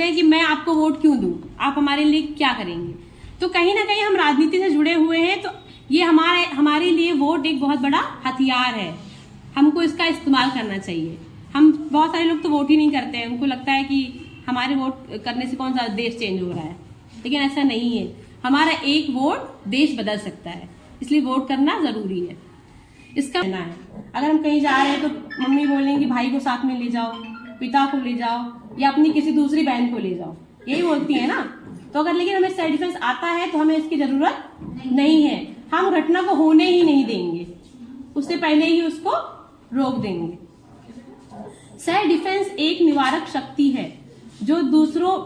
सकते हैं कि मैं आपको वोट क्यों दूं, आप हमारे लिए क्या करेंगे। तो कहीं ना कहीं हम राजनीति से जुड़े हुए हैं, तो ये हमारे लिए वोट एक बहुत बड़ा हथियार है, हमको इसका इस्तेमाल करना चाहिए। हम बहुत सारे लोग तो वोट ही नहीं करते हैं, उनको लगता है कि हमारे वोट करने से कौन सा देश चेंज हो रहा है, लेकिन ऐसा नहीं है। हमारा एक वोट देश बदल सकता है, इसलिए वोट करना जरूरी है। इसका कहना है, अगर हम कहीं जा रहे हैं तो मम्मी बोलेंगी भाई को साथ में ले जाओ, पिता को ले जाओ, या अपनी किसी दूसरी बहन को ले जाओ, यही बोलती है ना। तो अगर लेकिन हमें सेल्फ डिफेंस आता है तो हमें इसकी जरूरत नहीं है, हम घटना को होने ही नहीं देंगे, उससे पहले ही उसको रोक देंगे। सेल्फ डिफेंस एक निवारक शक्ति है जो दूसरों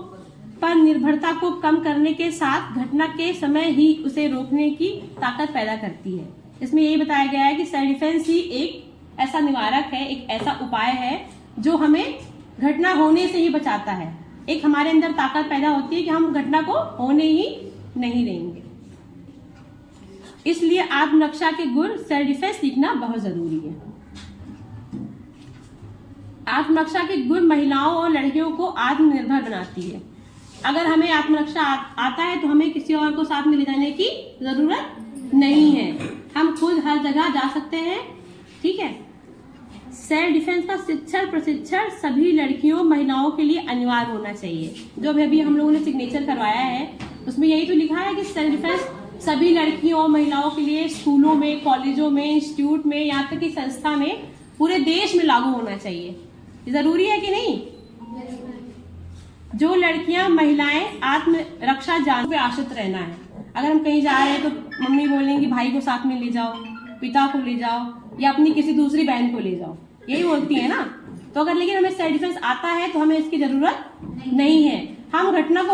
पर निर्भरता को कम करने के साथ घटना के समय ही उसे रोकने की ताकत पैदा करती है। इसमें यही बताया गया है कि सेल्फ डिफेंस ही एक ऐसा निवारक है, एक ऐसा उपाय है जो हमें घटना होने से ही बचाता है। एक हमारे अंदर ताकत पैदा होती है कि हम घटना को होने ही नहीं देंगे। इसलिए आत्मरक्षा के गुण सेल्फ डिफेंस सीखना बहुत जरूरी है। आत्मरक्षा के गुण महिलाओं और लड़कियों को आत्मनिर्भर बनाती है। अगर हमें आत्मरक्षा आता है तो हमें किसी और को साथ में ले जाने की जरूरत नहीं है, हम खुद हर जगह जा सकते हैं। ठीक है। सेल्फ डिफेंस का शिक्षण प्रशिक्षण सभी लड़कियों महिलाओं के लिए अनिवार्य होना चाहिए। जो अभी हम लोगों ने सिग्नेचर करवाया है उसमें यही तो लिखा है कि सेल्फ डिफेंस सभी लड़कियों महिलाओं के लिए स्कूलों में, कॉलेजों में, इंस्टीट्यूट में, यहाँ तक कि संस्था में, पूरे देश में लागू होना चाहिए। जरूरी है कि नहीं? जो लड़कियां महिलाएं आत्मरक्षा जान पे आश्रित रहना है। अगर हम कहीं जा रहे हैं तो मम्मी बोलेंगी भाई को साथ में ले जाओ, पिता को ले जाओ, या अपनी किसी दूसरी बहन को ले जाओ, यही बोलती है ना। तो अगर लेकिन हमें सेल्फ डिफेंस आता है तो हमें इसकी जरूरत नहीं है, हम घटना को